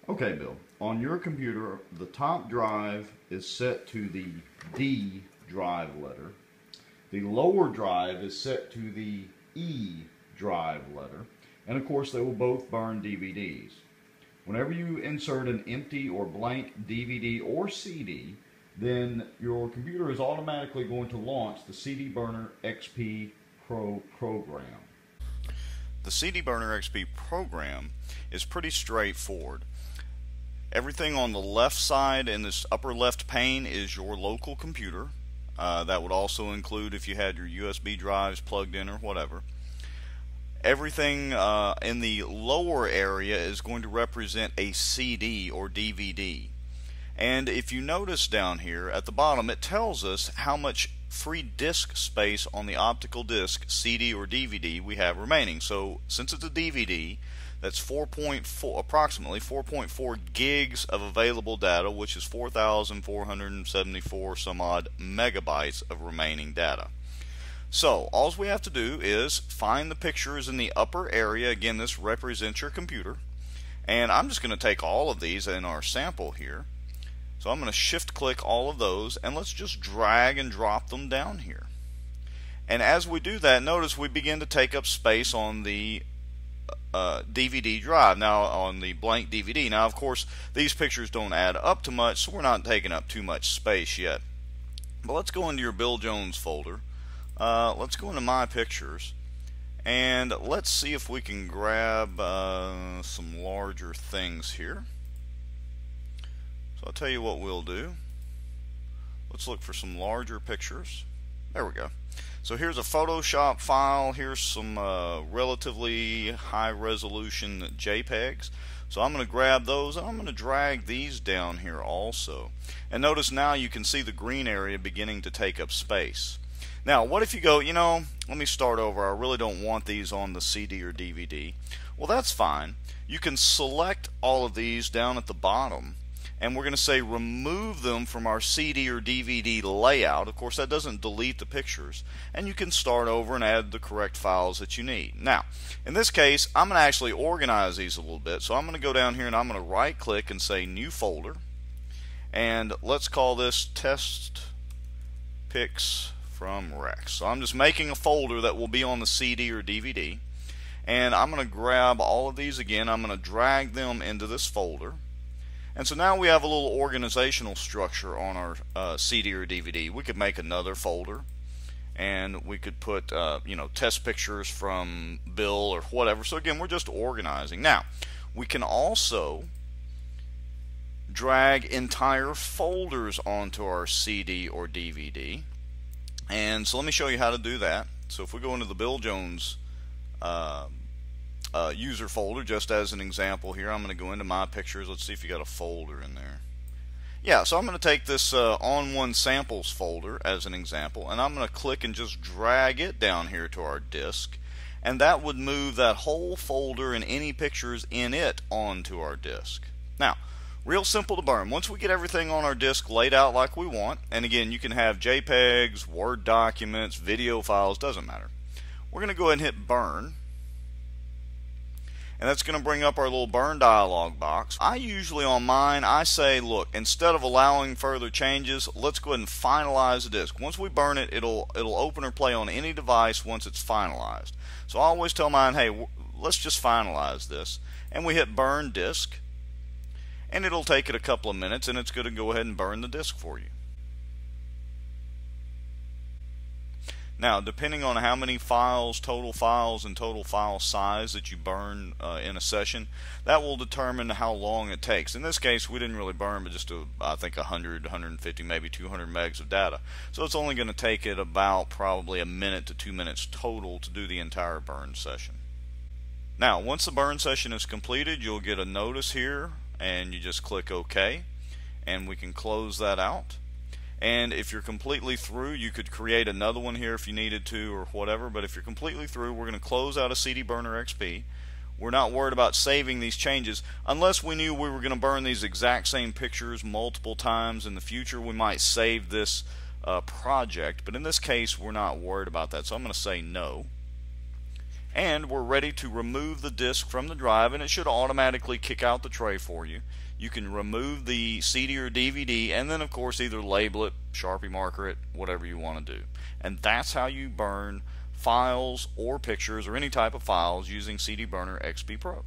Okay, Bill, on your computer, the top drive is set to the D drive letter. The lower drive is set to the E drive letter. And of course, they will both burn DVDs. Whenever you insert an empty or blank DVD or CD, then your computer is automatically going to launch the CDBurnerXP Pro program. The CDBurnerXP program is pretty straightforward. Everything on the left side in this upper left pane is your local computer. That would also include if you had your USB drives plugged in or whatever. Everything in the lower area is going to represent a CD or DVD. And if you notice down here at the bottom, it tells us how much free disk space on the optical disc, CD or DVD, we have remaining. So since it's a DVD, that's approximately 4.4 gigs of available data, which is 4,474 some odd megabytes of remaining data. So all we have to do is find the pictures in the upper area. Again, this represents your computer. And I'm just going to take all of these in our sample here. So I'm going to shift click all of those, and let's just drag and drop them down here. And as we do that, notice we begin to take up space on the DVD drive, now on the blank DVD. Now of course these pictures don't add up to much, so we're not taking up too much space yet. But let's go into your Bill Jones folder. Let's go into My Pictures, and let's see if we can grab some larger things here. So I'll tell you what we'll do. Let's look for some larger pictures. There we go. So here's a Photoshop file. Here's some relatively high resolution JPEGs. So I'm going to grab those, and I'm going to drag these down here also. And notice now you can see the green area beginning to take up space. Now what if you go, let me start over, I really don't want these on the CD or DVD. Well, that's fine. You can select all of these down at the bottom, and we're going to say remove them from our CD or DVD layout. Of course, that doesn't delete the pictures, and you can start over and add the correct files that you need. Now in this case, I'm going to actually organize these a little bit. So I'm going to go down here and I'm going to right click and say new folder, and let's call this Test Pics from Rex. So I'm just making a folder that will be on the CD or DVD, and I'm going to grab all of these again. I'm going to drag them into this folder. And so now we have a little organizational structure on our CD or DVD. We could make another folder, and we could put test pictures from Bill or whatever. So again, we're just organizing. Now we can also drag entire folders onto our CD or DVD. And so let me show you how to do that. So if we go into the Bill Jones user folder, just as an example here, I'm going to go into My Pictures. Let's see if you got a folder in there. Yeah, so I'm going to take this On One Samples folder as an example, and I'm going to click and just drag it down here to our disk, and that would move that whole folder and any pictures in it onto our disk. Now, real simple to burn. Once we get everything on our disk laid out like we want, and again, you can have JPEGs, Word documents, video files, doesn't matter. We're going to go ahead and hit burn. And that's going to bring up our little burn dialog box. I usually on mine, I say, look, instead of allowing further changes, let's go ahead and finalize the disk. Once we burn it, it'll open or play on any device once it's finalized. So I always tell mine, hey, let's just finalize this. And we hit burn disk, and it'll take it a couple of minutes, and it's going to go ahead and burn the disk for you. Now, depending on how many files, and total file size that you burn in a session, that will determine how long it takes. In this case, we didn't really burn but just, I think, 100, 150, maybe 200 megs of data. So it's only going to take it about probably a minute to 2 minutes total to do the entire burn session. Now, once the burn session is completed, you'll get a notice here, and you just click OK, and we can close that out. And if you're completely through, you could create another one here if you needed to or whatever. But if you're completely through, we're going to close out a CDBurnerXP. We're not worried about saving these changes. Unless we knew we were going to burn these exact same pictures multiple times in the future, we might save this project. But in this case, we're not worried about that. So I'm going to say no. And we're ready to remove the disk from the drive, and it should automatically kick out the tray for you. You can remove the CD or DVD, and then of course either label it, Sharpie marker it, whatever you want to do. And that's how you burn files or pictures or any type of files using CDBurnerXP Pro.